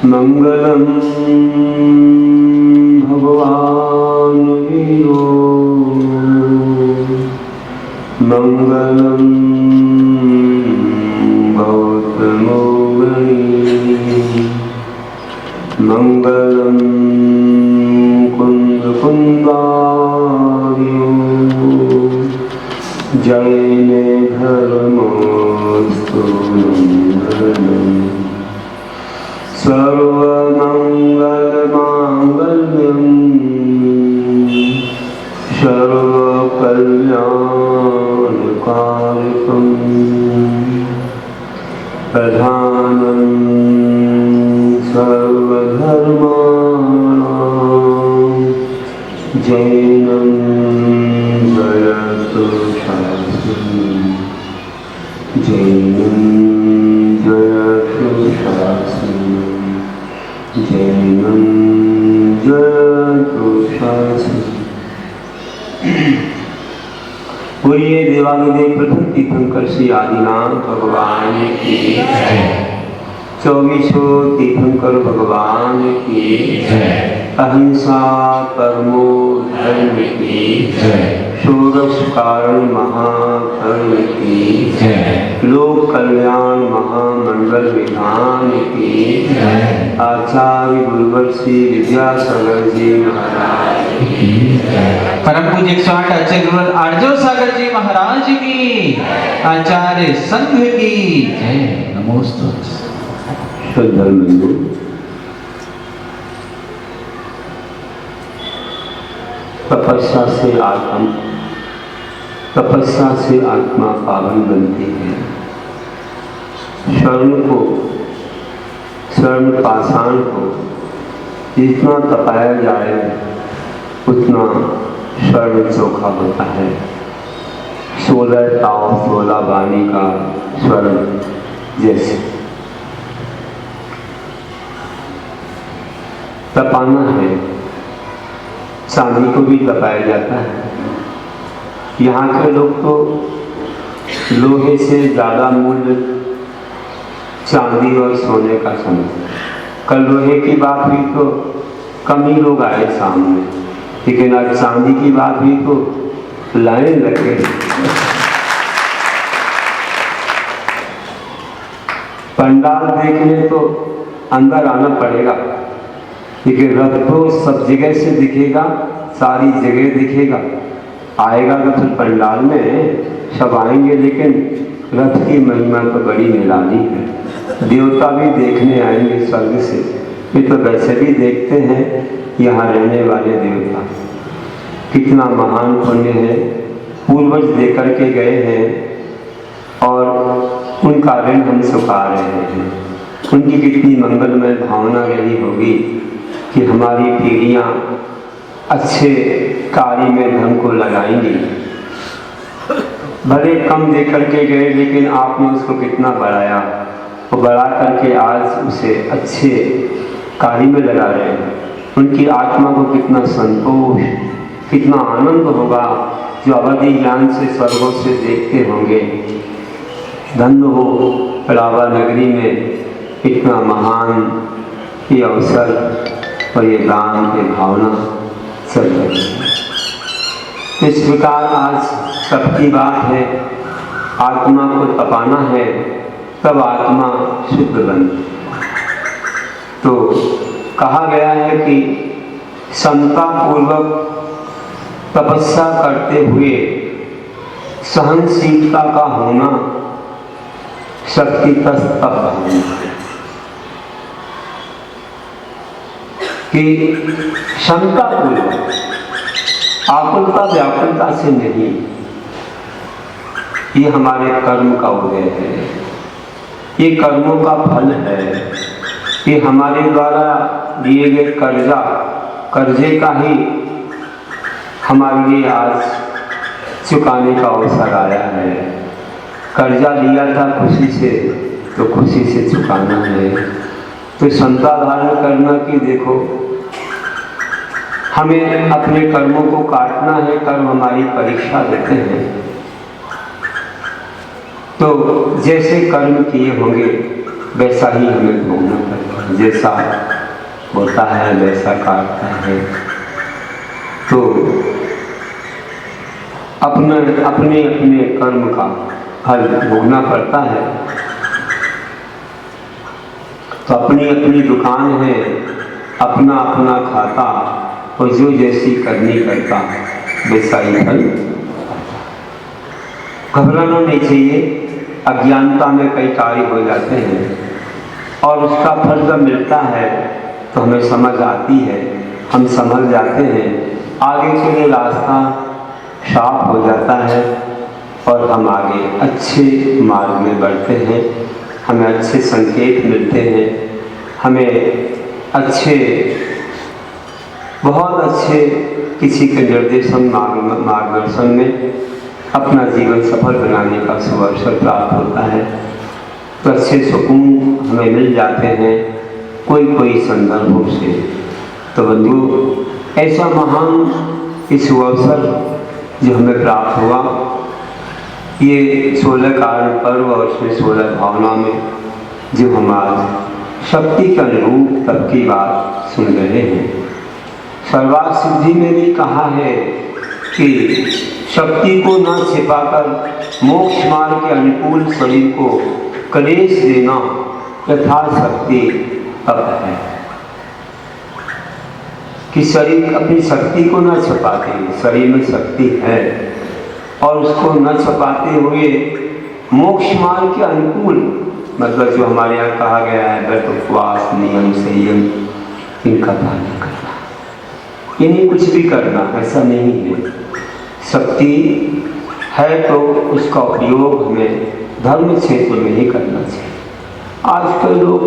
मंगलम भगवान वीरो मंगलम गौतमो मुनि मंगलम कुंद कुंदार्यो जैन धर्मोस्तु मंगलम सर्वमंगलमांगल्यं सर्वकल्याणकारिकं प्रधानं सर्वधर्माणां जैनं जयतु शास्त्रं जैनं जयतु शास्त्रं जैनं जयतु शास्त्रं। बोलिए देवादिदेव प्रथम तीर्थंकर श्री आदिनाथ भगवान की जय। 24 तीर्थंकर भगवान की जय। अहिंसा परमो धर्म की जय। षोडश कारण महाकर्म की जय। लोक कल्याण महामंगल विधान की जय। आचार्य गुरुवर श्री विद्यासागर जी महाराज की जय। परम पूज्य 108 आचार्य गुरुवर आर्जव सागर जी महाराज की, आचार्य संघ की जय। नमोस्तुते। श्रद्धालु तपस्या से आत्मा पावन बनती है। स्वर्ण पाषाण को जितना तपाया जाए उतना स्वर्ण चोखा होता है। 16 ताव 16 वाणी का स्वर्ण जैसे तपाना है। चांदी को भी तपाया जाता है। यहाँ के लोग तो लोहे से ज़्यादा मूल्य चांदी और सोने का समझते। कल लोहे की बात हुई तो कम ही लोग आए सामने, लेकिन आज चांदी की बात हुई तो लाइन लग गई। पंडाल देखने तो अंदर आना पड़ेगा, लेकिन रथ तो सब जगह से दिखेगा, सारी जगह दिखेगा। आएगा तो फिर पंडाल में सब आएंगे, लेकिन रथ की महिमा तो बड़ी निराली है। देवता भी देखने आएंगे स्वर्ग से। ये तो वैसे भी देखते हैं यहाँ रहने वाले देवता। कितना महान पुण्य है, पूर्वज देकर के गए हैं और उनका ऋण हम चुका रहे हैं। उनकी कितनी मंगलमय भावना रही होगी कि हमारी पीढ़ियाँ अच्छे कार्य में धन को लगाएंगी। भले कम दे करके गए, लेकिन आपने उसको कितना बढ़ाया, वो बढ़ा करके आज उसे अच्छे कार्य में लगा रहे हैं। उनकी आत्मा को कितना संतोष, कितना आनंद होगा जो अवधि ज्ञान से स्वर्गों से देखते होंगे। धन्य हो रावा नगरी में इतना महान ये अवसर और ये दान की भावना चल रही है। इस प्रकार आज सबकी बात है, आत्मा को तपाना है, तब आत्मा शुद्ध बनती। तो कहा गया है कि समता पूर्वक तपस्या करते हुए सहनशीलता का होना शक्ति तप होना है। कि क्षमता पूर्वक, आकुलता व्याकुलता से नहीं। ये हमारे कर्म का उदय है, ये कर्मों का फल है, ये हमारे द्वारा दिए गए कर्जा कर्जे का ही हमारे लिए आज चुकाने का अवसर आया है। कर्जा लिया था खुशी से, तो खुशी से चुकाना है। तो क्षमता धारण करना कि देखो हमें अपने कर्मों को काटना है, कर्म हमारी परीक्षा देते हैं। तो जैसे कर्म किए होंगे वैसा ही हमें भोगना पड़ता है, जैसा होता है वैसा काटता है। तो अपने अपने अपने कर्म का फल भोगना पड़ता है। तो अपनी अपनी दुकान है, अपना अपना खाता, और जो जैसी करनी करता वैसा ही फल। घबराना नहीं चाहिए। अज्ञानता में कई कार्य हो जाते हैं और उसका फल जब मिलता है तो हमें समझ आती है, हम समझ जाते हैं, आगे के लिए रास्ता साफ हो जाता है और हम आगे अच्छे मार्ग में बढ़ते हैं। हमें अच्छे संकेत मिलते हैं, हमें अच्छे, बहुत अच्छे किसी के निर्देशन मार्गदर्शन में अपना जीवन सफल बनाने का शुभ अवसर प्राप्त होता है। तो अच्छे सुकून हमें मिल जाते हैं कोई कोई संदर्भों से। तो बंधु, ऐसा महान इस शुभ अवसर जो हमें प्राप्त हुआ, ये 16 कारण पर्व और उसमें 16 भावना में जो हम आज शक्ति के अनुरूप तब की बात सुन रहे हैं। सर्वार्थ सिद्धि में भी कहा है कि शक्ति को न छिपाकर मोक्ष मार्ग के अनुकूल शरीर को क्लेश देना यथाशक्ति तप है। कि शरीर अपनी शक्ति को न छिपाते, शरीर में शक्ति है और उसको न छिपाते हुए मोक्ष मार्ग के अनुकूल, मतलब जो हमारे यहाँ कहा गया है व्रत उपवास नियम संयम, इनका पालन करना, इन्हीं कुछ भी करना, ऐसा नहीं है। शक्ति है तो उसका उपयोग हमें धर्म क्षेत्र में ही करना चाहिए। आजकल लोग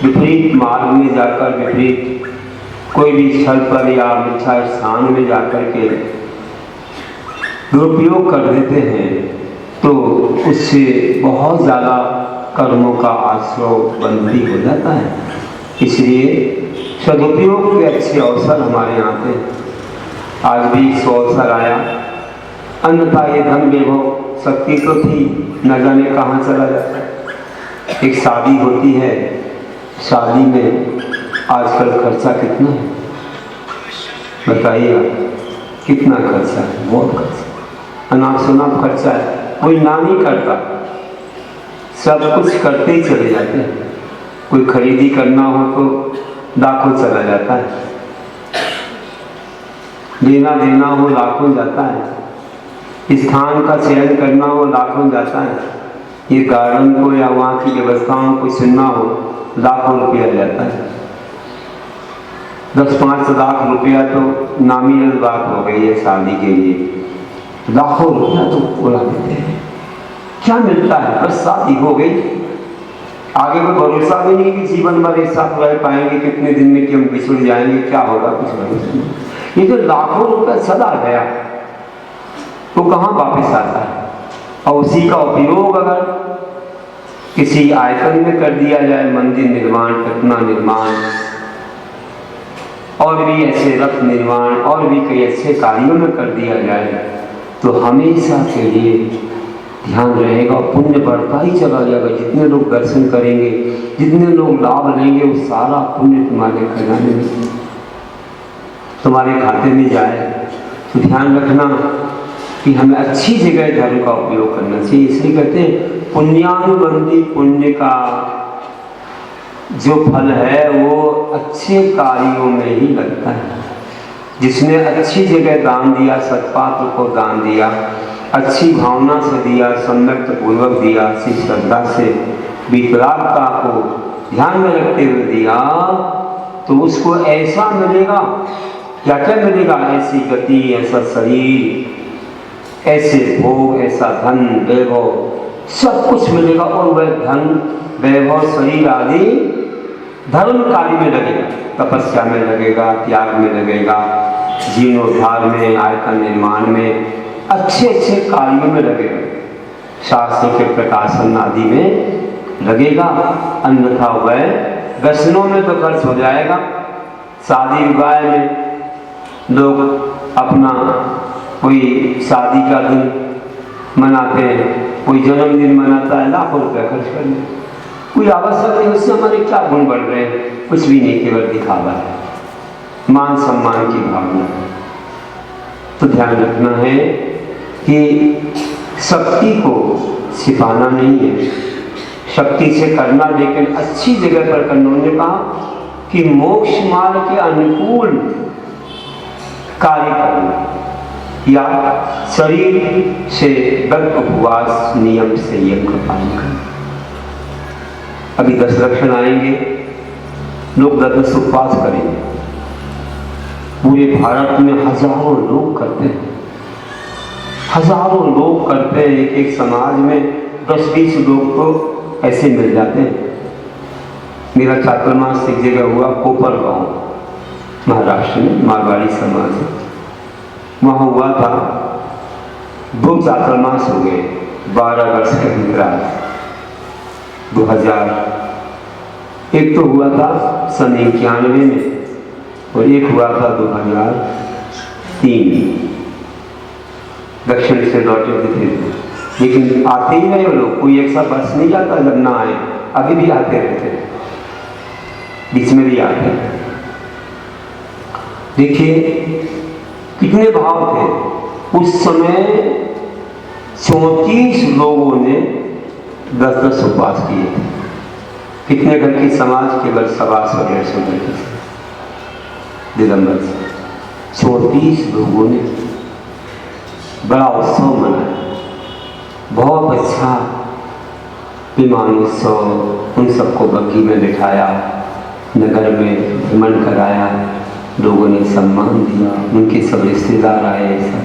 विपरीत मार्ग में जाकर, विपरीत कोई भी स्थल पर या मिथ्या स्थान में जाकर के दुरुपयोग कर देते हैं, तो उससे बहुत ज़्यादा कर्मों का आश्रय बंदी हो जाता है। इसलिए सदुपयोग के अच्छे अवसर हमारे यहाँ पे आज भी सो अवसर आया। अन्यथा ये धन वैभव शक्ति तो थी, न जाने कहाँ चला जाता है। एक शादी होती है, शादी में आजकल खर्चा कितना है बताइएगा, कितना खर्चा है, बहुत खर्चा, अनाप शनाप खर्चा है। कोई ना नहीं करता, सब कुछ करते ही चले जाते हैं। कोई खरीदी करना हो तो लाखों चला जाता है, लेना देना हो लाखों जाता है, स्थान का चयन करना हो लाखों जाता है, ये गार्डन को या वहाँ की व्यवस्थाओं को सुनना हो लाखों रुपया जाता है। 10-5 लाख रुपया तो नामिनल बात हो गई है शादी के लिए, लाखों रुपया तो उड़ा देते हैं। क्या मिलता है? बस शादी हो गई, आगे कोई भरोसा भी नहीं कि जीवन भर एक साथ रह पाएंगे, कितने दिन में कि हम बिछुड़ जाएंगे, क्या होगा, कुछ भरोसा नहीं। ये जो लाखों रुपया चला गया तो कहाँ वापस आता है? और उसी का उपयोग अगर किसी आयतन में कर दिया जाए, मंदिर निर्माण, कतना निर्माण, और भी ऐसे रथ निर्माण, और भी कई अच्छे कार्यों में कर दिया जाए, तो हमेशा के लिए ध्यान रहेगा, पुण्य बढ़ता ही चला जाएगा। जितने लोग दर्शन करेंगे, जितने लोग लाभ लेंगे, वो सारा पुण्य तुम्हारे खजाने में, तुम्हारे खाते में जाए। तो ध्यान रखना कि हमें अच्छी जगह धर्म का उपयोग करना चाहिए। इसलिए कहते हैं पुण्यानुबंधी, पुण्य का जो फल है वो अच्छे कार्यों में ही लगता है। जिसने अच्छी जगह दान दिया, सत्पात्र को दान दिया, अच्छी भावना से दिया, सम्यक पूर्वक दिया, अच्छी श्रद्धा से विकलांगता को ध्यान में रखते हुए दिया, तो उसको ऐसा मिलेगा। क्या क्या मिलेगा? ऐसी गति, ऐसा शरीर, ऐसे भोग, ऐसा धन वैभव, सब कुछ मिलेगा। और वह धन वैभव शरीर आदि धर्म कार्य में लगेगा, तपस्या में लगेगा, त्याग में लगेगा, जीर्णोद्धार में, आयतन निर्माण में, अच्छे अच्छे कार्यों में लगेगा, शास्त्रों के प्रकाशन आदि में लगेगा। अन्यथा वह व्यसनों में तो खर्च हो जाएगा। शादी विवाह में लोग अपना कोई शादी का दिन मनाते हैं, कोई जन्मदिन मनाता है, लाखों रुपया खर्च कर ले। कोई आवश्यक नहीं, उससे हमारे क्या गुण बढ़ रहे हैं? कुछ भी नहीं, केवल दिखावा है, मान सम्मान की भावना। तो ध्यान रखना है कि शक्ति को छिपाना नहीं है, शक्ति से करना, लेकिन अच्छी जगह पर करना। उन्होंने कहा कि मोक्ष मार्ग के अनुकूल कार्य करना या शरीर से व्रत, उपवास, नियम, संयम का पालन करना। अभी 10 लक्षण आएंगे, लोग 10 उपवास करेंगे। पूरे भारत में हजारों लोग करते हैं, हजारों लोग करते हैं। एक समाज में 10-20 लोग तो ऐसे मिल जाते हैं। मेरा चातुर्मास एक जगह हुआ, कोपर गांव, महाराष्ट्र में, मारवाड़ी समाज है, वहाँ हुआ था। 2 चातुर्मास हो गए, 12 वर्ष के अंतराल, 2000। एक तो हुआ था सन 91 में और एक हुआ था 2003। दक्षिण से लौटे थे, लेकिन आते ही रहे वो लोग, कोई एक साथ बस नहीं जाता जब ना आए। अभी भी आते रहते, बीच में भी आते। देखिए कितने भाव थे उस समय। 34 लोगों ने 10-10 उपवास किए थे। कितने घर की समाज? केवल 125 घर की दिगंबर से 34 लोगों ने बड़ा उत्सव मनाया, बहुत अच्छा विमानोत्सव। उन सबको बग्घी में बिठाया, नगर में भ्रमण कराया, लोगों ने सम्मान दिया, उनके सब रिश्तेदार आए। सब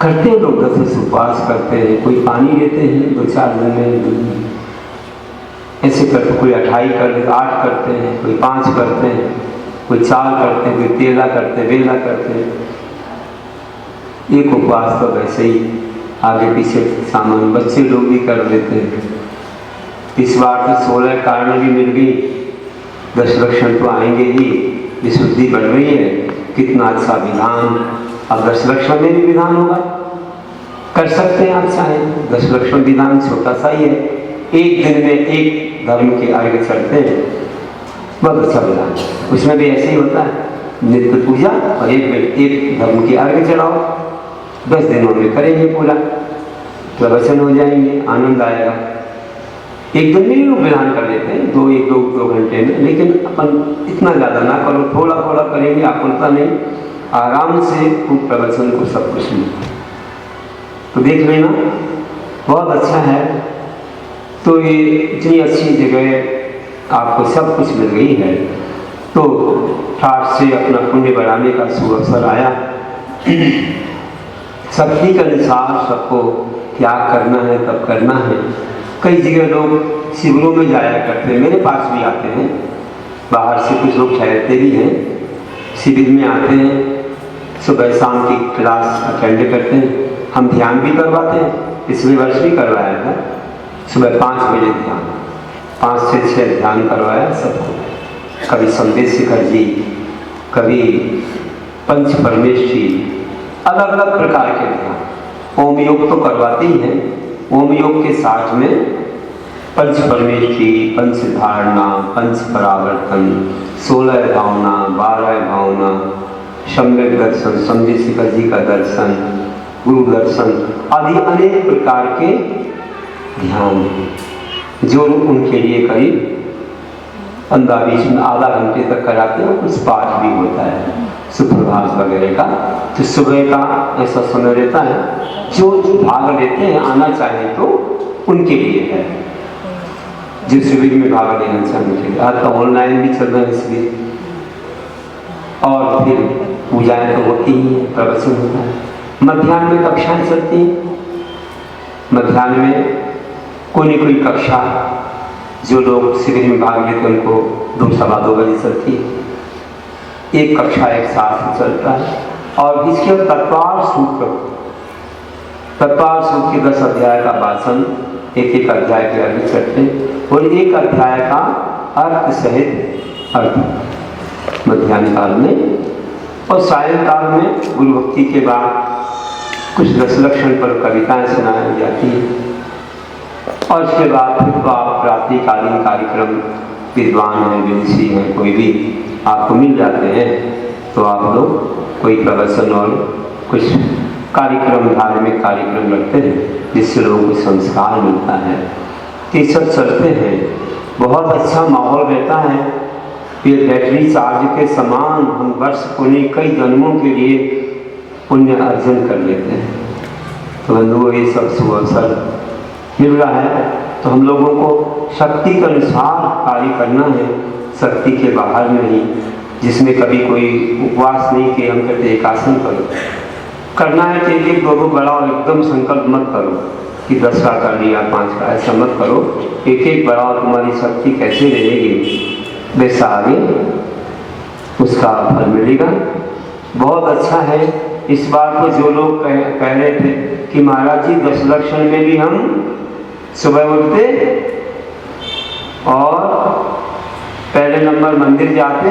करते हैं लोग, 10 उपवास करते हैं। कोई पानी लेते हैं 2-4 दिन में, ऐसे करते। कोई 28 करते, 8 करते हैं, कोई 5 करते हैं, कोई 4 करते हैं, कोई 13 करते, 12 करते हैं। एक उपवास तो वैसे ही आगे पीछे सामान, बच्चे लोग भी कर देते हैं। इस बार तो 16 कारण भी मिल गई, 10 लक्षण तो आएंगे ही, विशुद्धि बढ़ रही है। कितना अच्छा विधान। अब 10 लक्षण में भी विधान होगा, कर सकते हैं आप चाहें। 10 लक्षण विधान छोटा सा ही है, एक दिन में एक धर्म के अर्घ्य चढ़ते हैं, बहुत अच्छा विधान। उसमें भी ऐसे ही होता है, नित्य पूजा और एक धर्म के अर्घ्य चढ़ाओ। 10 दिनों में करेंगे पूरा, प्रवचन हो जाएंगे, आनंद आएगा। एक दिन में ही लोग विधान कर लेते हैं, 2 घंटे में। लेकिन अपन इतना ज़्यादा ना करो, थोड़ा थोड़ा करेंगे, आकुलता नहीं, आराम से खूब प्रवचन को सब कुछ मिलता है। तो देख लेना, बहुत अच्छा है। तो ये इतनी अच्छी जगह आपको सब कुछ मिल गई है, तो ठाठ से अपना पुण्य बढ़ाने का शुभ अवसर आया। शक्ति के अनुसार सबको त्याग करना है, तब करना है। कई जगह लोग शिविरों में जाया करते हैं, मेरे पास भी आते हैं, बाहर से कुछ लोग ठहरते भी हैं, शिविर में आते हैं, सुबह शाम की क्लास अटेंड करते हैं। हम ध्यान भी करवाते हैं, पिछले वर्ष भी करवाया था। सुबह 5 बजे ध्यान, 5 से 6 ध्यान करवाया सबको। कभी संदेश शिखर जी, कभी पंच परमेश जी, अलग अलग प्रकार के ध्यान। ओम योग तो करवाते ही हैं, ओम योग के साथ में पंच परमेश जी, पंच धारणा, पंच परावर्तन, 16 भावना, 12 भावना, सम्यक दर्शन, संदेश शिखर जी का दर्शन, गुरु दर्शन आदि अनेक प्रकार के ध्यान, जो उनके लिए करीब 15-20 मिनट, आधा घंटे तक कराते हैं। कुछ पाठ भी होता है, सुप्रभात वगैरह का। तो सुबह का ऐसा समय रहता है, जो भाग लेते हैं, आना चाहें तो उनके लिए है, जो शिविर में भाग लेना चाहेंगे। आज तो ऑनलाइन भी चल रहा है इसलिए। और फिर पूजाएं तो होती ही है, प्रवचन होता है। मध्याह्न में कक्षाएं चलती हैं, मध्याह्न में कोई न कोई कक्षा जो लोग शिविर में भाग लेते उनको 2-2:15 बजे चलती है, एक कक्षा एक साथ चलता है। और इसके तत्वार सूत्र के 10 अध्याय का वाचन, एक अध्याय के आगे चलते और एक अध्याय का अर्थ सहित अर्थ मध्याह्न काल में और सायंकाल में गुरु भक्ति के बाद कुछ दशलक्षण पर कविताएं सुनाई जाती हैं। और इसके बाद फिर तो आप रात्रिकालीन कार्यक्रम, विद्वान हैं, विदुषी हैं, कोई भी आपको मिल जाते हैं, तो आप लोग कोई प्रवचन और कुछ कार्यक्रम, धार्मिक कार्यक्रम रखते हैं जिससे लोगों को संस्कार मिलता है। ये सब चलते हैं, बहुत अच्छा माहौल रहता है। ये बैटरी चार्ज के समान हम वर्ष पुण्य कई जन्मों के लिए पुण्य अर्जन कर लेते हैं। तो बंधुओं, ये सब शुभ अवसर मिल रहा है तो हम लोगों को शक्ति के अनुसार कार्य करना है, शक्ति के बाहर नहीं, जिसमें कभी कोई उपवास नहीं कि हम कहते एक आसन करो, करना है तो एक 2 बढ़ाओ, एकदम संकल्प मत करो कि 10 का कर लिया 5 का, ऐसा मत करो। एक बढ़ाओ, तुम्हारी शक्ति कैसे रहेगी वैसा आगे उसका फल मिलेगा। बहुत अच्छा है। इस बार को जो लोग कह रहे थे कि महाराज जी 10 लक्षण में भी हम सुबह उठते और पहले नंबर मंदिर जाते,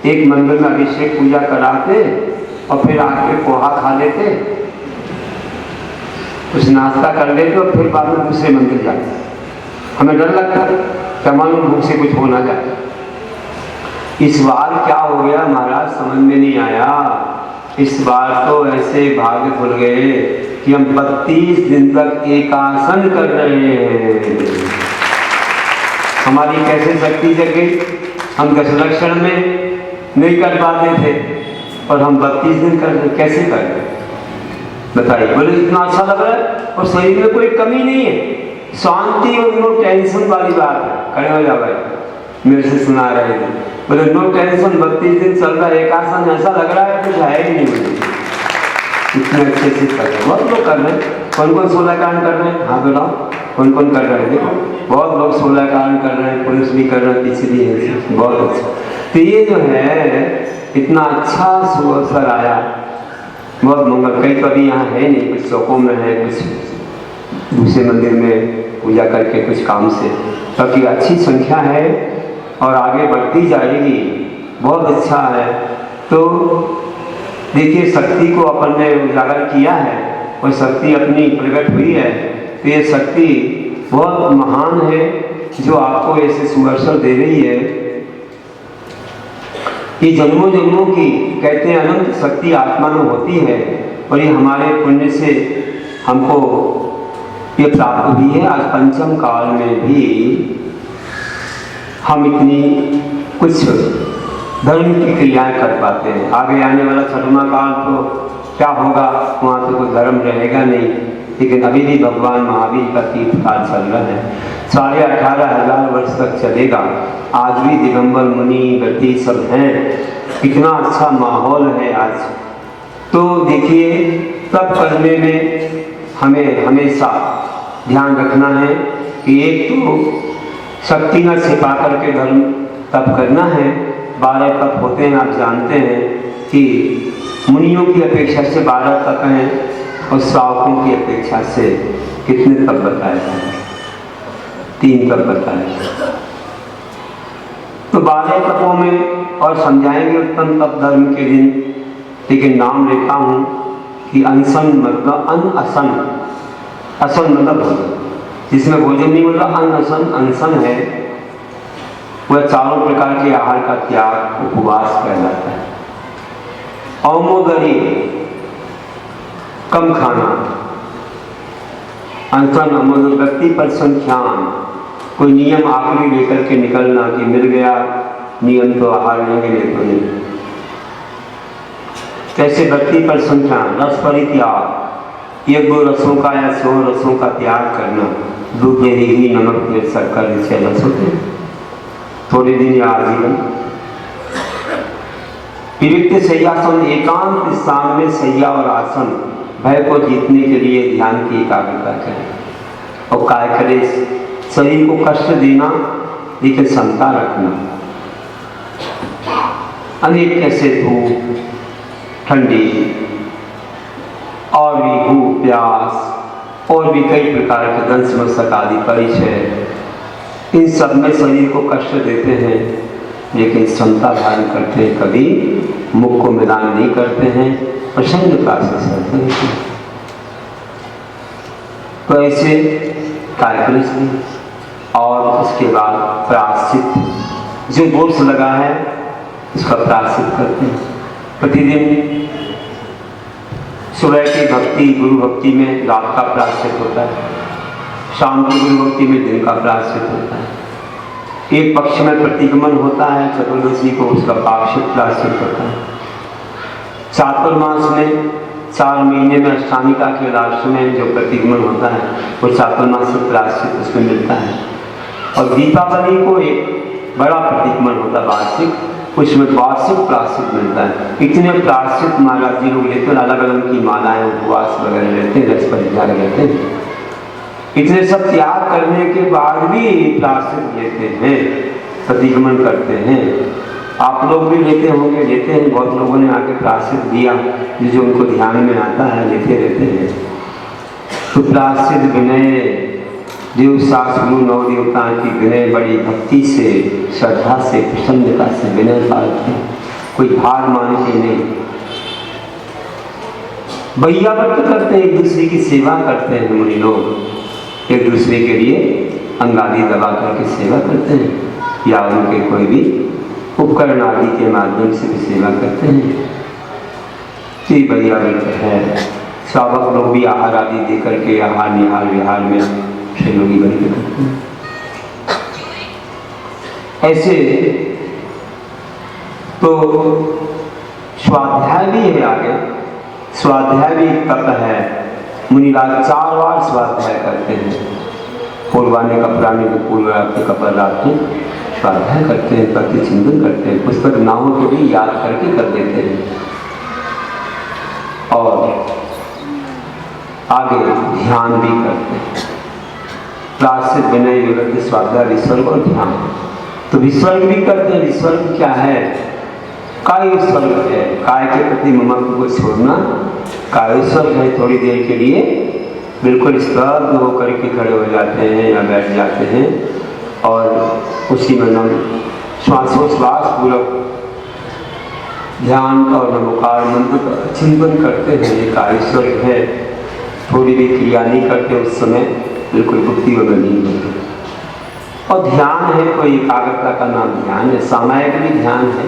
एक मंदिर में अभिषेक पूजा कराते और फिर आके पोहा खा लेते, कुछ नाश्ता कर लेते और फिर बाद में दूसरे मंदिर जाते। हमें डर लगता है क्या मालूम भूख से कुछ हो ना जाए। इस बार क्या हो गया महाराज समझ में नहीं आया। इस बार तो ऐसे भाग्य खुल गए कि हम 32 दिन तक एकासन कर रहे हैं। हमारी कैसे शक्ति जग गई, हम 10 लक्षण में नहीं कर पाते थे और हम 32 दिन कर रहे, कैसे कर रहे बताइए। बोले इतना अच्छा लग रहा है और शरीर में कोई कमी नहीं है, शांति और नो टेंशन वाली बात है। खड़े हो जा भाई, मेरे से सुना रहे थे, बोले नो टेंशन 32 दिन चल रहा है एकासन, ऐसा लग रहा है कुछ है ही नहीं मुझे, इतने अच्छे से कर रहे हैं। बहुत लोग कर रहे हैं। कौन कौन 16 कांड कर रहे हैं, हाँ बताओ कौन कौन कर रहे हैं। देखो बहुत लोग 16 कांड कर रहे हैं, पुरुष भी कर रहे हैं, पीछे भी है, बहुत अच्छा। तो ये जो है इतना अच्छा शुभ अवसर आया, बहुत मंगल। कई कभी यहाँ है नहीं, कुछ चौकों में है, कुछ दूसरे मंदिर में पूजा करके कुछ काम से, ताकि अच्छी संख्या है और आगे बढ़ती जाएगी, बहुत अच्छा है। तो देखिए शक्ति को अपन ने उजागर किया है और शक्ति अपनी प्रकट हुई है, तो ये शक्ति बहुत महान है जो आपको ऐसे सुअवसर दे रही है। ये जन्मों जन्मों की कहते हैं अनंत शक्ति आत्मा में होती है और ये हमारे पुण्य से हमको ये प्राप्त हुई है। आज पंचम काल में भी हम इतनी कुछ धर्म की क्रियाएं कर पाते हैं। आगे आने वाला 6वां काल तो क्या होगा, वहाँ तो कोई धर्म रहेगा नहीं, लेकिन अभी भी भगवान महावीर का तीर्थ काल चल रहा है, 18,500 वर्ष तक चलेगा। आज भी दिगंबर मुनि गति सब हैं, कितना अच्छा माहौल है आज। तो देखिए तप करने में हमें हमेशा ध्यान रखना है कि एक तो शक्ति न छिपा करके धर्म तप करना है। 12 तप होते हैं, आप जानते हैं कि मुनियों की अपेक्षा से 12 तप हैं और श्रावकों की अपेक्षा से कितने तप बताए हैं, 3 तप बताए। तो 12 तपों में और समझाएंगे उत्तम तप धर्म के दिन, लेकिन नाम लेता हूँ कि अनशन मतलब अनअसन, असन मतलब भोजन, जिसमें भोजन नहीं मतलब अनअसन, अनशन है वह 4 प्रकार के आहार का त्याग उपवास कहलाता है। औमोदरी कम खाना, अनशन मतलब व्यक्ति पर संख्यान, कोई नियम आखिरी लेकर के निकलना कि मिल गया नियम तो आहार लेंगे नहीं तो नहीं। कैसे व्यक्ति पर संख्यान, रस परित्याग, 1-2 रसों का या 100 रसों का त्याग करना। दूध में ही नमक तेल शक्कर 6 रस होते हैं, थोड़े दिन या आजीवन। विविक्त शय्यासन, एकांत स्थान में शैया और आसन, भय को जीतने के लिए ध्यान की एकाग्रता करें। और काय करे शरीर को कष्ट देना, लेकिन क्षमता रखना। अनेक कैसे धूप, ठंडी और भी भूख प्यास और भी कई प्रकार के दंश मशक आदि परिचय, इन सब में शरीर को कष्ट देते हैं, लेकिन क्षमता धारण करते हैं, कभी मुख को मिलान नहीं करते हैं, प्रसन्नता से सहते हैं। तो ऐसे कार्यक्रम और उसके बाद प्रायश्चित, जो दोष लगा है उसका प्रायश्चित करते हैं। प्रतिदिन सुबह की भक्ति, गुरु भक्ति में रात का प्रायश्चित होता है, शाम की गुरु भक्ति में दिन का प्रायश्चित होता है। एक पक्ष में प्रतिगमन होता है चतुर्दशी को, उसका पाक्षिक प्रायश्चित होता है। चातुर्मास में 4 महीने में अष्टामिका के लास्ट में जो प्रतिगमन होता है वो चातुर्मासिक प्रायश्चित उसमें मिलता है। और दीपावली को एक बड़ा प्रतिगमन होता है वार्षिक, उसमें वार्षिक प्रायश्चित मिलता है। इतने प्रायश्चित महाराज जी लोग लेते हैं, अलग अलग की मालाएं उपवास वगैरह लेते हैं, रस परित्याग लेते हैं। इतने सब त्याग करने के बाद भी प्रायश्चित लेते हैं, प्रतिगमन करते हैं। आप लोग भी लेते होंगे, लेते हैं, बहुत लोगों ने आके प्रायश्चित दिया, जो उनको ध्यान में आता है लेते रहते हैं। तो प्रायश्चित विनय, देव शास्त्र गुरु नौ देवताओं की विनय बड़ी भक्ति से, श्रद्धा से, प्रसन्नता से विनय पालते हैं, कोई भार मान के नहीं। भैया व्रत करते हैं, एक दूसरे की सेवा करते हैं। मुनि लोग एक दूसरे के लिए अंगादी दबा करके सेवा करते हैं, या उनके कोई भी उपकरण आदि के माध्यम से भी सेवा करते हैं। ये भैया व्रत है। श्रावक लोग भी आहार आदि दे करके आहार निहार विहार में सहयोगी बन के करते हैं। ऐसे तो स्वाध्याय भी है आगे, स्वाध्याय भी तप है। मुनिराज 4 बार स्वाध्याय करते हैं। पूर्वाने कपराने के पूर्व रात्रि कपर रात्रि स्वाध्याय करते हैं, प्रति चिंतन करते हैं, पुस्तक नामों को भी याद करके कर देते हैं। और आगे ध्यान भी करते हैं। प्रायश्चित विनय विरक्ति स्वाध्याय विसर्ग और ध्यान। तो विसर्ग भी करते हैं। विसर्ग क्या है? काय विसर्ग है, काय के प्रति ममत्व को छोड़ना काय विसर्ग है। थोड़ी देर के लिए बिल्कुल स्तब्ध होकर के खड़े हो जाते हैं या बैठ जाते हैं और उसी में नम श्वासोच्छ्वास पूर्वक ध्यान और नमोकार मंत्र का चिंतन करते हैं। ये काय विसर्ग है। थोड़ी भी क्रिया नहीं करते उस समय, बिल्कुल भक्ति में नहीं होती। और ध्यान है, कोई एकाग्रता का नाम ध्यान है। सामायिक भी ध्यान है,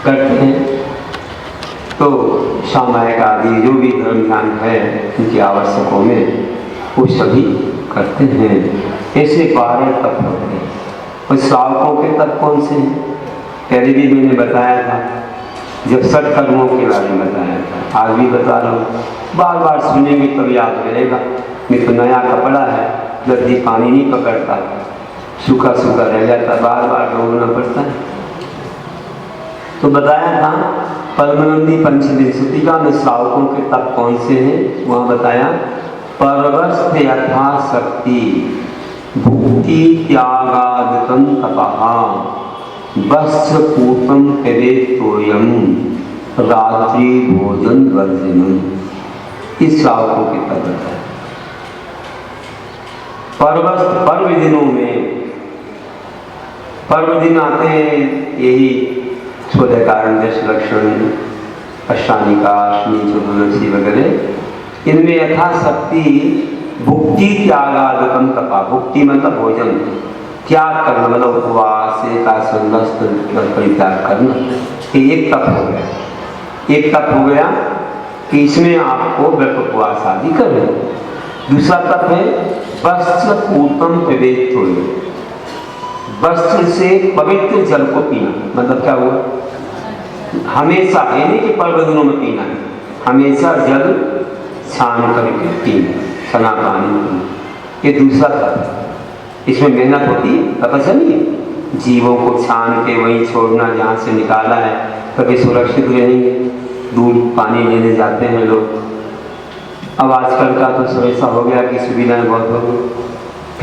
करते हैं। तो सामायिक आदि जो भी धर्म ध्यान है उनकी आवश्यकों में वो सभी करते हैं। ऐसे 12 तप होते हैं। और श्रावकों के तप कौन से हैं? पहले भी मैंने बताया था, जब 60 कर्मों के बारे में बताया था, आज भी बता रहा हूँ। बार बार सुनेंगे तब याद रहेगा। नहीं तो नया कपड़ा है, जल्दी पानी नहीं पकड़ता, सूखा सूखा रह जाता, बार बार ढोना पड़ता है। तो बताया था परमानंदी पंचविंशतिका में श्रावकों के तप कौन से हैं। वहाँ बताया परवस्थ यथाशक्ति भुक्ति त्यागादिकं तपः वस्त्र पूतं पिबेत्तोयं रात्रि भोजन वर्जनम। इस श्रावकों के तप बताया। पर्व दिनों में, पर्व दिन आते हैं यही 16 कारण, 10 लक्षण, अष्टामिका, अष्टमी, चतुर्दशी वगैरह। इनमें यथाशक्ति भुक्ति त्यागादिकं तपः। भुक्ति मतलब भोजन, त्याग करना मतलब उपवास, एकादशी, वस्त्र परित्याग करना। ये एक तप हो गया। एक तप हो गया कि इसमें आपको व्रत उपवास आदि करना। दूसरा तप है वस्त्र पूतं पिबेत्तोयं। वस्त्र से पवित्र जल को पीना। मतलब क्या हुआ? हमेशा, ये नहीं कि पर्व दिनों में पीना है, हमेशा जल छान करके पीना, सना पानी पीना। ये दूसरा तप है। इसमें मेहनत होती है, तपस्या नहीं है। जीवों को छान के वहीं छोड़ना जहाँ से निकाला है, तभी सुरक्षित रहेंगे। दूर पानी लेने जाते हैं लोग। अब आजकल का तो सब ऐसा हो गया कि सुविधाएं बहुत हो गई,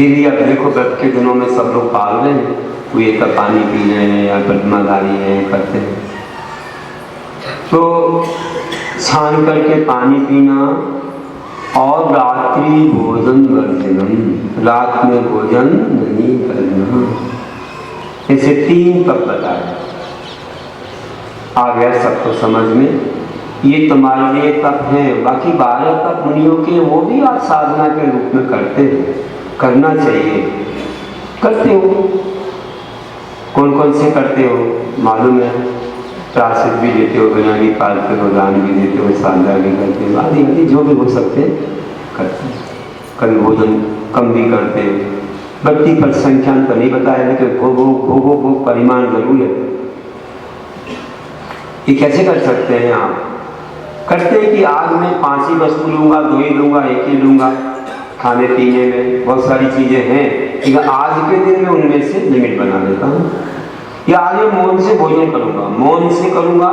फिर ही अब देखो व्रत के दिनों में सब लोग पाल रहे हैं, कोई एक कप पानी पी रहे हैं या प्रतिमाधारी हैं करते हैं। तो छान करके पानी पीना और रात्रि भोजन वर्जनम, रात में भोजन नहीं करना, ऐसे 3 कप बताए। आ गया सबको समझ में, ये तुम्हारे लिए तप हैं। बाकी 12 तप मुनियों के वो भी आप साधना के रूप में करते हो, करना चाहिए, करते हो। कौन कौन से करते हो मालूम है? प्रायश्चित भी देते हो, बिना भी पालते हो, दान भी देते हो, साधना भी करते हो, आदि आदि जो भी हो सकते करते हो। कभी भोजन कम भी करते हो, 32% संख्या तो नहीं बताया, लेकिन भोगो परिमाण जरूर है। ये कैसे कर सकते हैं आप? करते हैं कि आज मैं 5 ही वस्तु लूँगा, 2 ही लूँगा, 1 ही लूँगा। खाने पीने में बहुत सारी चीज़ें हैं, लेकिन आज के दिन में उनमें से लिमिट बना देता हूँ। या आज मैं मौन से भोजन करूँगा, मौन से करूँगा,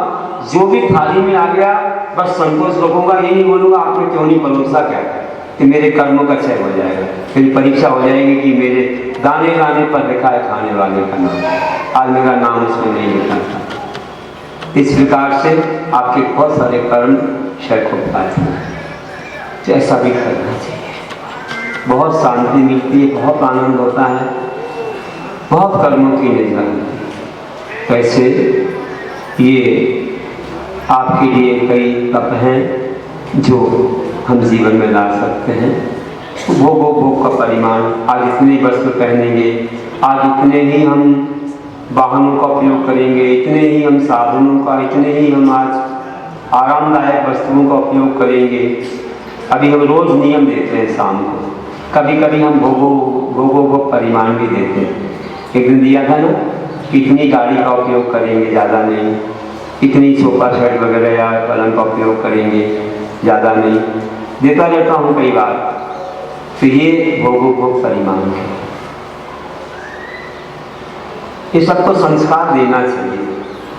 जो भी थाली में आ गया बस संतोष रखूँगा, ये नहीं बोलूँगा आपने क्यों नहीं परोसा, क्या कि मेरे कर्मों का क्षय हो जाएगा। फिर परीक्षा हो जाएगी कि मेरे दाने दाने पर लिखा है खाने वाले का नाम, आज मेरा नाम उसमें नहीं लिखा था। इस प्रकार से आपके बहुत सारे कर्म क्षय को पाते हैं। तो ऐसा भी करना चाहिए, बहुत शांति मिलती है, बहुत आनंद होता है, बहुत कर्मों की निगरानी। वैसे ये आपके लिए कई तप हैं जो हम जीवन में ला सकते हैं। भोग का परिमाण, आज इतने वस्त्र पहनेंगे, आज इतने ही हम वाहनों का उपयोग करेंगे, इतने ही हम साधनों का, इतने ही हम आज आरामदायक वस्तुओं का उपयोग करेंगे। अभी हम रोज नियम देते हैं शाम को, कभी कभी हम भोगों को परिमाण भी देते हैं। एक दिन दिया था ना, इतनी गाड़ी का उपयोग करेंगे, ज़्यादा नहीं, इतनी सोफा सेट वगैरह या पलंग का उपयोग करेंगे, ज़्यादा नहीं, देता रहता हूँ कई बार। तो ये भोग परिमाण है। ये सबको संस्कार देना चाहिए,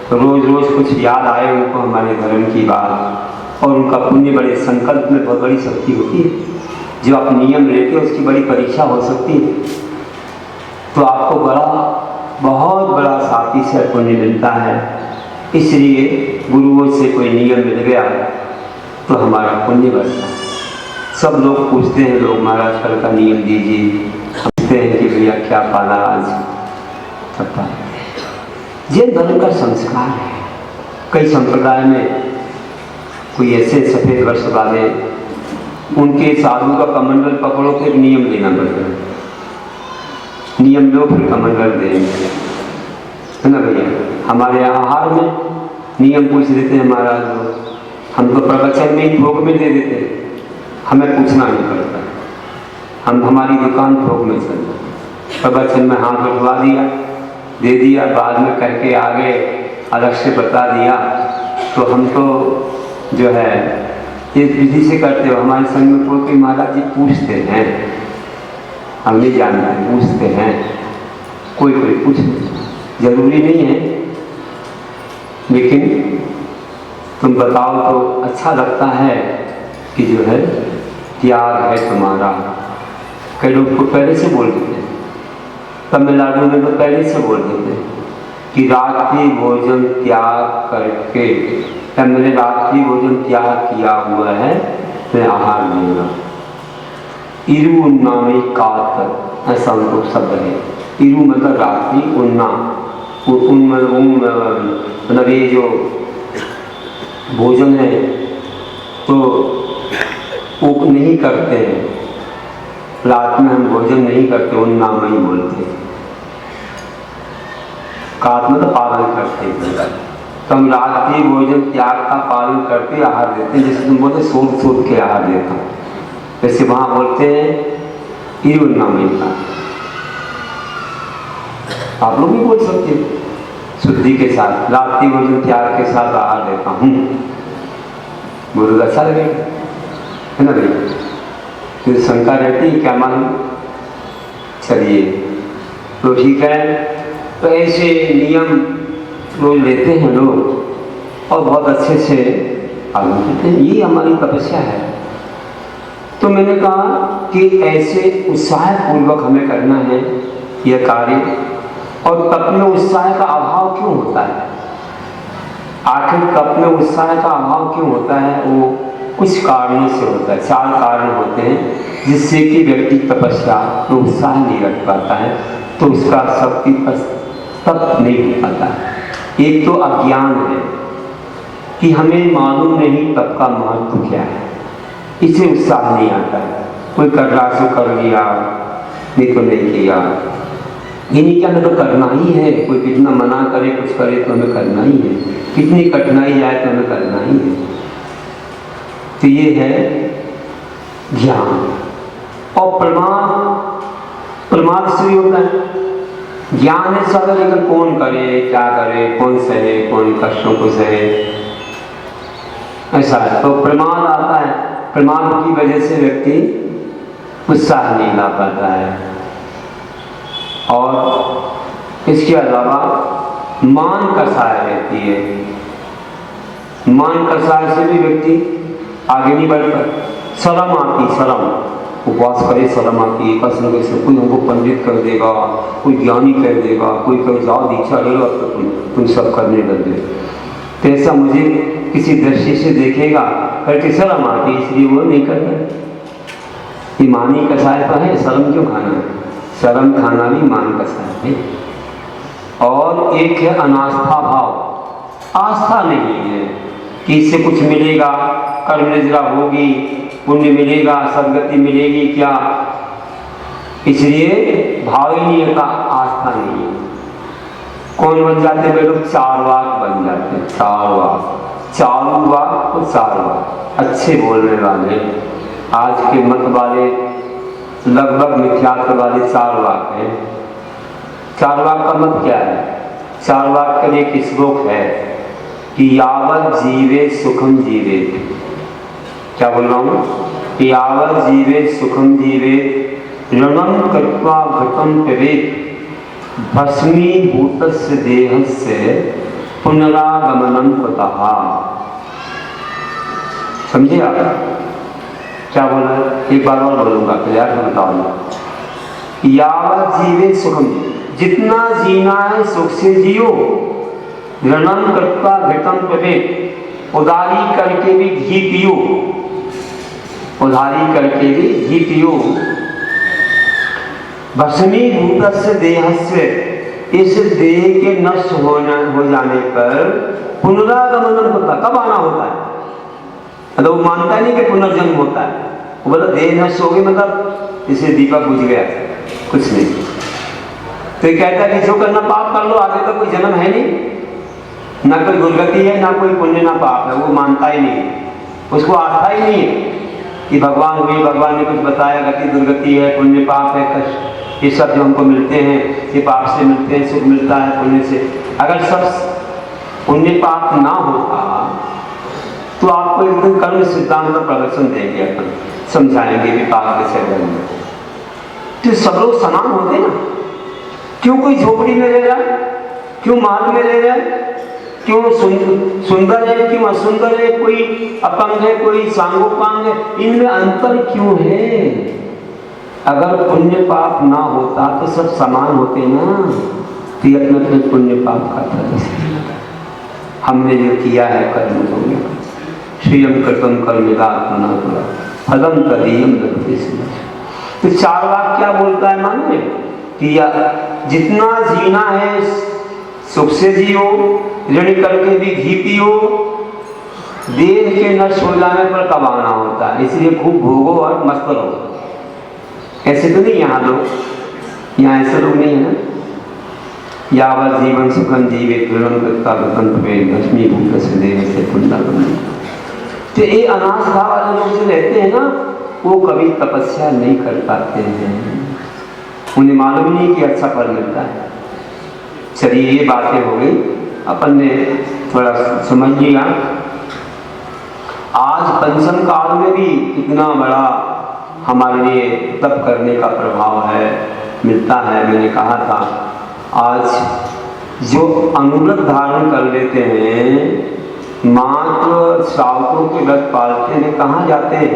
तो रोज रोज कुछ याद आए उनको हमारे धर्म की बात, और उनका पुण्य बड़े संकल्प में बहुत बड़ी शक्ति होती है। जो आप नियम लेते हो उसकी बड़ी परीक्षा हो सकती है, तो आपको बहुत बड़ा साथी से पुण्य मिलता है। इसलिए गुरुओं से कोई नियम मिल गया तो हमारा पुण्य बढ़ता है। सब लोग पूछते हैं, लोग महाराज कल का नियम दीजिए, पूछते हैं कि भैया क्या पाला आज, सब पाते। ये धर्म का संस्कार है। कई संप्रदाय में कोई ऐसे सफ़ेद वर्ष वाले, उनके साधु का कमंडल पकड़ो तो एक नियम लेना पड़ता है, नियम लो फिर कमंडल देंगे, है ना भैया। हमारे आहार में नियम पूछ देते हैं महाराज लोग, हम तो प्रवचन में ही भोग में दे देते हैं, हमें पूछना नहीं पड़ता, हम हमारी दुकान भोग में चलते, प्रवचन में हाथ उठवा दिया, दे दिया, बाद में कह के आगे अलग से बता दिया। तो हम तो जो है इस विधि से करते हो। हमारे संग में कोई महाराज जी पूछते हैं, हम नहीं जानते, पूछते हैं, कोई पूछते, जरूरी नहीं है, लेकिन तुम बताओ तो अच्छा लगता है कि जो है त्याग है तुम्हारा। कई लोग को पहले से बोल देते हैं, तमिलनाडु में तो पहले से बोल देते हैं कि रात्रि भोजन त्याग करके, मैंने रात्रि भोजन त्याग किया हुआ है, मैं आहार लूँगा। इरु उन्नामी कातर, ऐसा उनको शब्द है। इरु मतलब रात्रि, उन्ना मतलब ये जो भोजन है तो वो नहीं करते हैं, रात में हम भोजन नहीं करते, उन्ना में ही बोलते हैं। कात मतलब पालन करते हैं, तो हम रात्रि भोजन त्याग का पालन करके आहार देते हैं। जैसे तुम बोलते सोच के आहार देता हूँ, वैसे वहाँ बोलते हैं इरुन्नामिका। आप लोग भी बोल सकते हैं शुद्धि के साथ, रात्रि भोजन त्याग के साथ आहार देता हूँ, बोलो अच्छा लगेगा, है ना भाई। फिर शंका रहती है क्या मालूम, चलिए तो ठीक है। तो ऐसे नियम रोज लेते हैं लोग और बहुत अच्छे से पालन करते हैं। ये हमारी तपस्या है, तो मैंने कहा कि ऐसे उत्साह पूर्वक हमें करना है यह कार्य, और तप में उत्साह का अभाव क्यों होता है? आखिर तप में उत्साह का अभाव क्यों होता है? वो कुछ कारणों से होता है। 4 कारण होते हैं जिससे कि व्यक्ति तपस्या में उत्साह नहीं रख पाता है, तो उसका शक्ति तप नहीं हो पाता है। एक तो अज्ञान है कि हमें मालूम नहीं तप का महत्व क्या है, इसे उत्साह नहीं आता है। कोई कर रहा सो कर लिया, नहीं तो नहीं किया, ये नहीं क्या, हमें तो करना ही है। कोई कितना मना करे कुछ करे तो हमें करना ही है, कितनी कठिनाई आए तो हमें करना ही है। तो ये है ज्ञान। और प्रमाद से भी होता है। ज्ञान है सब, लेकिन कौन करे, क्या करे, कौन सहे, कौन कष्टों को सहे, ऐसा है। तो प्रमाद आता है, प्रमाद की वजह से व्यक्ति उत्साह नहीं ला पाता है। और इसके अलावा मान कसाय रहती है। मान कसाय से भी व्यक्ति आगे नहीं बढ़ता। शर्म आती, शर्म, उपवास करे शर्म आती है। कसम कैसे कोई हमको पंडित कर देगा, कोई ज्ञानी कर देगा, कोई कहे जाओ दीक्षा ले लो, तो तुम सब करने लग गए। तो ऐसा मुझे किसी दृष्टि से देखेगा करके शर्म आती, इसलिए वो नहीं करता। ये मानी कसाय तो है, शर्म क्यों खाना है? शर्म खाना भी मान कसाय है। और एक है अनास्था भाव। आस्था नहीं है कि इससे कुछ मिलेगा, कर्म निद्रा होगी, पुण्य मिलेगा, सदगति मिलेगी क्या, इसलिए भाव ही नहीं होता, आस्था नहीं है। कौन बन जाते हैं लोग? चार्वाक बन जाते हैं। चारुवाक और चार्वाक, अच्छे बोलने वाले। आज के मत वाले लगभग मिथ्यात्व वाले चार्वाक हैं। चार्वाक का मत क्या है? चार्वाक का एक श्लोक है कि यावत जीवे सुखम जीवे। क्या बोल रहा हूँ? कि यावत जीवे सुखम जीवे ऋणम कृत्वा घटम पिबेत भस्मीभूतस्य देहस्य पुनरागमनम कुतः। समझे आप क्या बोल रहे हैं? एक बार और बोलूंगा, क्लियर से बताऊंगा। यावत जीवे सुखम जीवे, जितना जीना है सुख से जियो। ऋणम कृत्वा घटम पिबेत, उधारी करके भी घी पियो, उधारी करके भी घी पियो। भस्मीभूतस्य देहस्य, इस देह के नष्ट हो जाने पर पुनरागमनम होता, कब आना होता है? मतलब वो मानता नहीं कि पुनर्जन्म होता है। वो बोला देह नष्ट हो गई, मतलब इसे दीपक बुझ गया, कुछ नहीं। तो ये कहता है कि जो करना पाप कर लो, आगे तो कोई जन्म है नहीं, ना कोई दुर्गति है, ना कोई पुण्य, ना पाप है। वो मानता ही नहीं, उसको आस्था ही नहीं है कि भगवान हुए, भगवान ने कुछ बताया, गति दुर्गति है, पुण्य पाप है, कष्ट, ये सब जो हमको मिलते हैं ये पाप से मिलते हैं, सुख मिलता है पुण्य से। अगर सब पुण्य पाप ना होता तो आपको एक दिन कर्म सिद्धांत का प्रदर्शन देंगे, अपन समझाएंगे विपाक के शरीर में। तो सब लोग समान होते ना, क्यों कोई झोपड़ी में रह रहा है, क्यों माल में रह रहा है, क्यों सुंदर है, क्यों असुंदर है, कोई अपंग है, कोई सांगोपांग है, इनमें अंतर क्यों है? अगर पुण्य पाप ना होता तो सब समान होते ना। तो अपने पुण्य पाप का फल हमने जो किया है कर्म हो गया, श्रियम कर्तम कर्मिदात्मना फलम तदीयम लभते। तो चार्वाक क्या बोलता है मालूम है? कि जितना जीना है सुख से जियो, ऋण करके भी घी पियो, देह के नष्ट हो जाने पर कब आना होता है, इसलिए खूब भोगो और मस्त रहो। ऐसे तो नहीं यहाँ लोग, यहाँ ऐसे लोग नहीं है ना। यावत जीवन सुखम जीवित ऋणम कृत्वा घटम पिबेत भस्मीभूतस्य देहस्य पुनरागमनम। तो ये अनास्था वाले लोग जो रहते हैं ना, वो कभी तपस्या नहीं कर पाते हैं, उन्हें मालूम नहीं कि अच्छा फल मिलता है। चलिए ये बातें हो गई, अपन ने थोड़ा समझ लिया। आज पंचम काल में भी कितना बड़ा हमारे लिए तप करने का प्रभाव है, मिलता है। मैंने कहा था आज जो अनुव्रत धारण कर लेते हैं, मात्र श्रावकों के व्रत पालते हैं, कहाँ जाते हैं?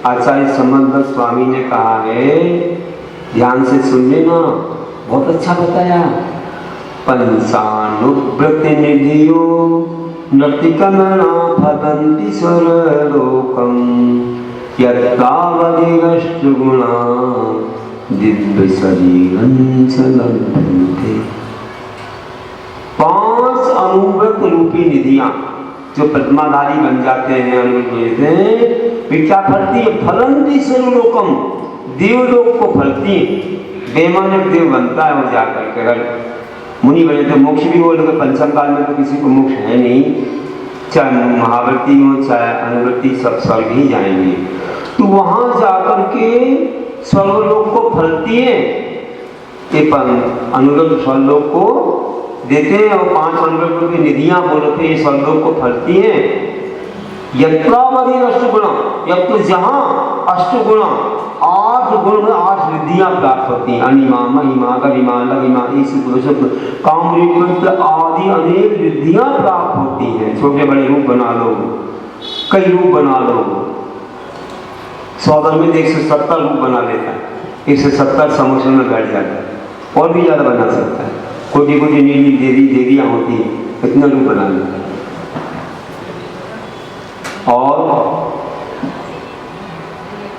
आचार्य संबंध स्वामी ने कहा है, ध्यान से सुन लेना, बहुत अच्छा बताया। पंचानुव्रति निधियो नृतिकमना भवन्ति स्वरलोकम यत्तावदिरष्टु गुणा दिव्य शरीरं च लभन्ते। 5 अनुव्रत रूपी निधियां जो प्रतिमाधारी बन जाते हैं, अनुव्रत हैं, वे क्या फलती है? फलन्ति स्वरलोकम, देवलोक को फलती है। बेमानव देव बनता है वो जाकर के। अगर मुनि बने तो मोक्ष भी हो, लेकिन पंचम काल में तो किसी को मोक्ष है नहीं, चाहे महाव्रती हो चाहे अनुव्रती, सब स्वर्ग ही जाएंगे। तो वहां जाकर के स्वर्गलोक को फलती है, ये अनुव्रत स्वर्गलोक को देते हैं। और 5 अनुव्रत की निधियां बोलते हैं स्वर्गलोक को फलती हैं। यत्रावधि अष्टगुणा, यत्र जहां अष्टगुणा 8 गुण में 8 रिद्धियां प्राप्त होती हैं। अनिमा, महिमा, गरिमा, लघिमा, कामरूप आदि अनेक रिद्धियां प्राप्त होती हैं। छोटे बड़े रूप बना लो, कई रूप बना लो। सौदर में 170 रूप बना लेता है, 170 समुद्र में बैठ जाता है, और भी ज्यादा बना सकता है। कोटि कोटि नीली देवियां होती हैं, इतना रूप बना लेता है। और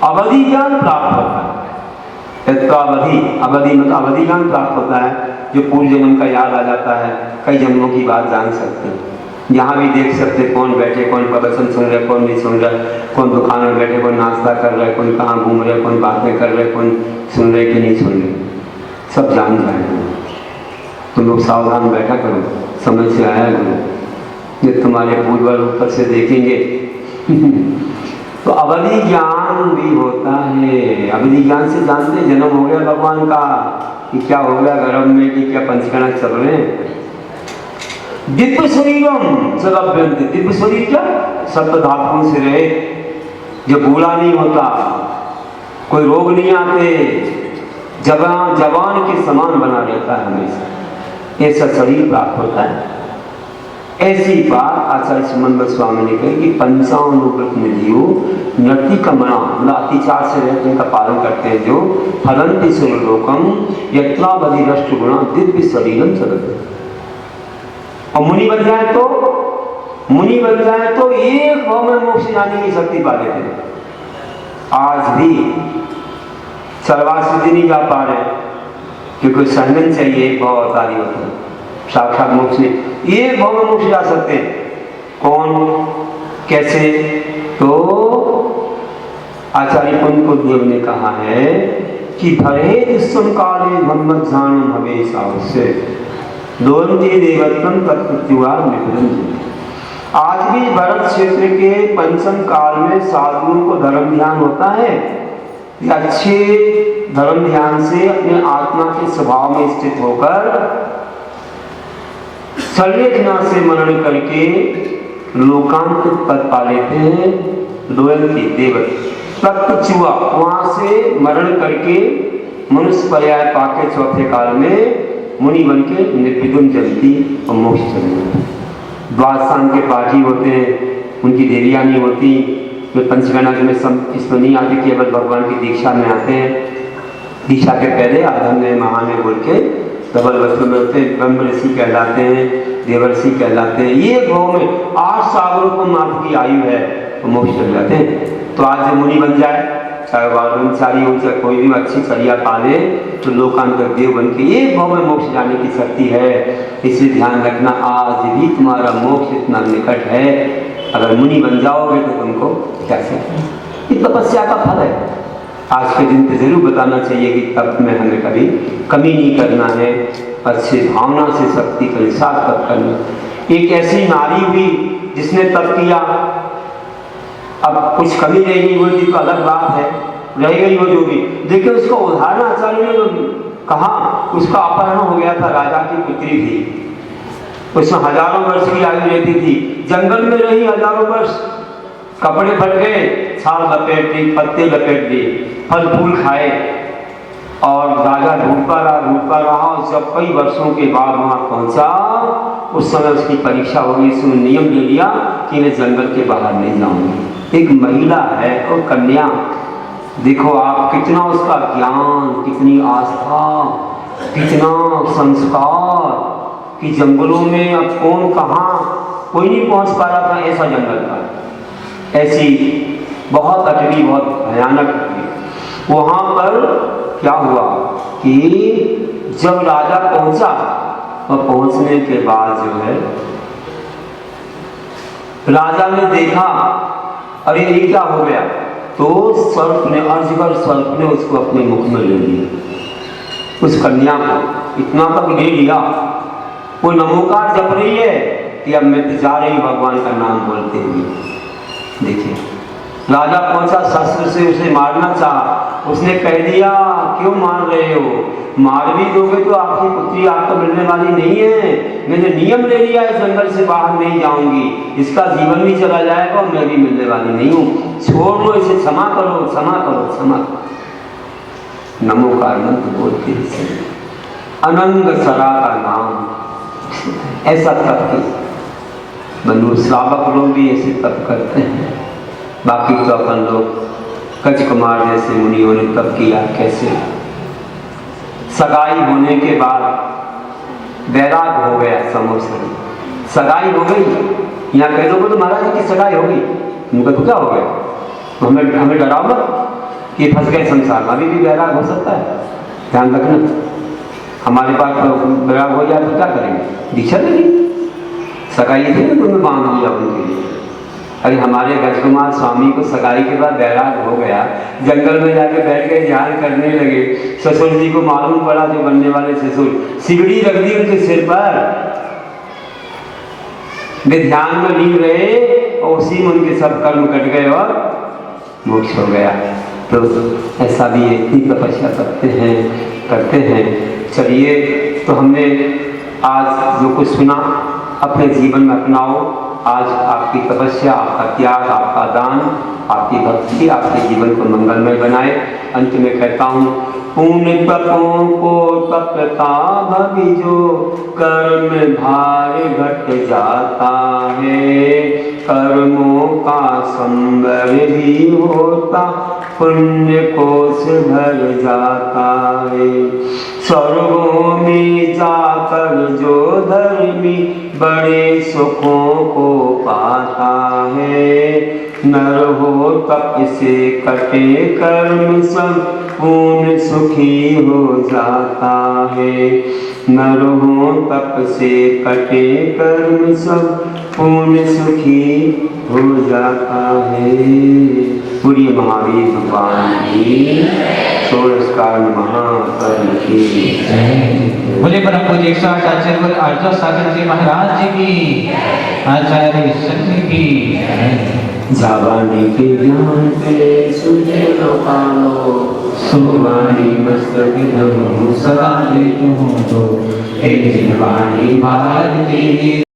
अवधि ज्ञान प्राप्त होता है। अवधि मतलब अवधि ज्ञान प्राप्त होता है, जो पूर्व जन्म का याद आ जाता है, कई जन्मों की बात जान सकते हैं। यहाँ भी देख सकते कौन बैठे, कौन प्रवचन सुन रहे, कौन नहीं सुन रहा, कौन दुकान में बैठे, कौन नाश्ता कर रहे, कौन कहाँ घूम रहे, कौन बातें कर रहे, कौन सुन रहे कि नहीं सुन रहे, सब जान जाएंगे। तुम लोग सावधान बैठा करो, समझ से आया करो। ये तुम्हारे पूर्वज ऊपर से देखेंगे तो अवधि ज्ञान भी होता है। अवधि ज्ञान से जानते जन्म हो गया भगवान का, कि क्या हो गया गर्भ में, कि क्या पंचकर्म चल रहे हैं। दिव्य शरीरम सदभ्यंते, दिव्य शरीर क्या? सप्त धातुओं से रहे, जो बूढ़ा नहीं होता, कोई रोग नहीं आते, जवान के समान बना रहता है हमेशा, ऐसा शरीर प्राप्त होता है। ऐसी बात आचार्य संबंध स्वामी ने कही कि 55 निधियों नर्तिकमणा, मतलब अतिचार से रहते का पालन करते हैं, जो फलन्ति स्वरलोकम यत्रावधिरष्ट गुणा दिव्य शरीरम चलते। और मुनि बन जाए तो एक भाव में मोक्ष जाने की शक्ति पा लेते हैं। आज भी सर्वासिद्धि नहीं जा पा रहे, क्योंकि संगन चाहिए, एक भाव अवतारी होता है, साक्षात मोक्ष नहीं, एक भाव में मोक्ष जा सकते हैं। कौन, कैसे? तो आचार्य पुण्यदेव ने कहा है कि भरे दुष्म काले ब्रह्मज्ञानम हमेशा उससे दोन्ते देवत्वम तत्प्रत्युवाद निपुण। आज भी भरत क्षेत्र के पंचम काल में साधुओं को धर्म ध्यान होता है। अच्छे धर्म ध्यान से अपने आत्मा के स्वभाव में स्थित होकर संलेखना से मनन करके लोकांत पद पा लेते हैं। लोयल के देवत तत्चुआ, वहां से मरण करके मनुष्य पर्याय पाके चौथे काल में मुनि बन के निर्विघ्न जलती और मोक्ष चलती। द्वादशांग के पाठी होते हैं, उनकी देवियां नहीं होती, वे पंचगणा में इसमें नहीं आते, केवल भगवान की दीक्षा में आते हैं। दीक्षा के पहले आधम ने महान बोल के डबल वस्त्र में होते, ब्रह्म ऋषि कहलाते हैं, देवर्षि कहलाते हैं। ये भाव में 8 सागरों को मात्र की आयु है तो मोक्ष चल जाते हैं। तो आज जो मुनि बन जाए, चाहे ब्रह्मचारी हो चाहे कोई भी अच्छी चर्या पाले, तो लोकांतर देव बन के एक भाव में मोक्ष जाने की शक्ति है। इसलिए ध्यान रखना, आज भी तुम्हारा मोक्ष इतना निकट है। अगर मुनि बन जाओगे तो तुमको कैसे, ये तपस्या का फल है। आज के दिन तो जरूर बताना चाहिए कि तप में हमें कभी कमी नहीं करना है, अच्छी भावना से शक्ति के साथ तप करना। एक ऐसी नारी हुई जिसने तप किया, अब कुछ कमी रह गई वो तो अलग बात है, रह गई वो जो भी, देखिए उसका उदाहरण आचार्य ने कहा। उसका अपहरण हो गया था, राजा की पुत्री थी, उसमें हजारों वर्ष की आयु रहती थी, जंगल में रही हजारों वर्ष, कपड़े फट गए, छाल लपेट दी, पत्ते लपेट दिए, फल फूल खाए, और राजा ढूंढता रहा। और जब कई वर्षों के बाद वहां पहुंचा, उस समय उसकी परीक्षा होगी। उसने नियम ले लिया कि मैं जंगल के बाहर नहीं जाऊंगी। एक महिला है और कन्या, देखो आप कितना उसका ज्ञान, कितनी आस्था, कितना संस्कार कि जंगलों में अब कौन कहाँ कोई नहीं पहुंच पा रहा था, ऐसा जंगल था, ऐसी बहुत अटवी, बहुत भयानक अटवी। वहां पर क्या हुआ कि जब राजा पहुंचा और पहुंचने के बाद जो है राजा ने देखा, अरे ये क्या हो गया, तो सर्प ने, अजगर सर्प ने उसको अपने मुख में ले लिया, उस कन्या को इतना तक ले लिया, वो नमोकार जप रही है कि अब मैं तो जा रही भगवान का नाम बोलते हुए। देखिए राजा पहुंचा, शस्त्र से उसे मारना चाहा, उसने कह दिया क्यों मार रहे हो, मार भी दोगे तो आपकी पुत्री आपको मिलने वाली नहीं है, मैंने नियम ले लिया इस जंगल से बाहर नहीं जाऊंगी, इसका जीवन भी चला जाएगा और मैं भी मिलने वाली नहीं हूँ, छोड़ दो इसे, क्षमा करो क्षमा करो क्षमा करो। नमोकार मंत्र बोलते हैं, अनंग सरा का नाम, ऐसा तप की बंधु श्रावक लोग भी ऐसे तप करते हैं। बाकी तो अपन लोग कच कुमार जैसे मुनियों ने तप किया, कैसे सगाई होने के बाद वैराग हो गया समूह से, सगाई हो गई, यहाँ कह दो तो महाराज की सगाई हो गई, उनका तो क्या हो गया, तो हमें डराओ मत कि फंस गए संसार में, अभी भी वैराग हो सकता है, ध्यान रखना। हमारे पास तो वैराग हो जाए तो क्या करेंगे, दीक्षा देंगे, सगाई थी ना तुम्हें बांध दिया उनके लिए। अरे हमारे गजकुमार स्वामी को सगाई के बाद वैराग हो गया, जंगल में जाके बैठ गए, ध्यान करने लगे, ससुर जी को मालूम पड़ा, जो बनने वाले ससुर, सिगड़ी रख दी उनके सिर पर, वे ध्यान में लीन रहे और उसी में उनके सब कर्म कट गए और मोक्ष हो गया। तो ऐसा भी इतनी तपस्या करते हैं। चलिए, तो हमने आज जो कुछ सुना अपने जीवन में अपनाओ। आज आपकी तपस्या, आपका त्याग, आपका दान, आपकी भक्ति आपके जीवन को मंगलमय बनाए। अंत में कहता हूँ, पुण्य तपों को तपता भवि जो, कर्म भार घट जाता है, कर्मों का संबर भी होता, पुण्य कोश भर जाता है। स्वर्गों में जाकर जो धर्मी बड़े सुखों को पाता है, नर हो तप से कटे कर्म सब, पूर्ण सुखी हो जाता है। नर हो तप से कटे कर्म सब, पूर्ण सुखी हो जाता है। पूरी महावीर भगवान की, सोरसकार महाकर्ण की। बोले परम पूज्य 108 आचार्य आर्जव सागर जी महाराज जी की, आचार्य संघ की। जावानी के ज्ञान पे सुझे लोकालो, सुवानी मस्तक धमु सदा ले तुम तो, एक वाणी भारती।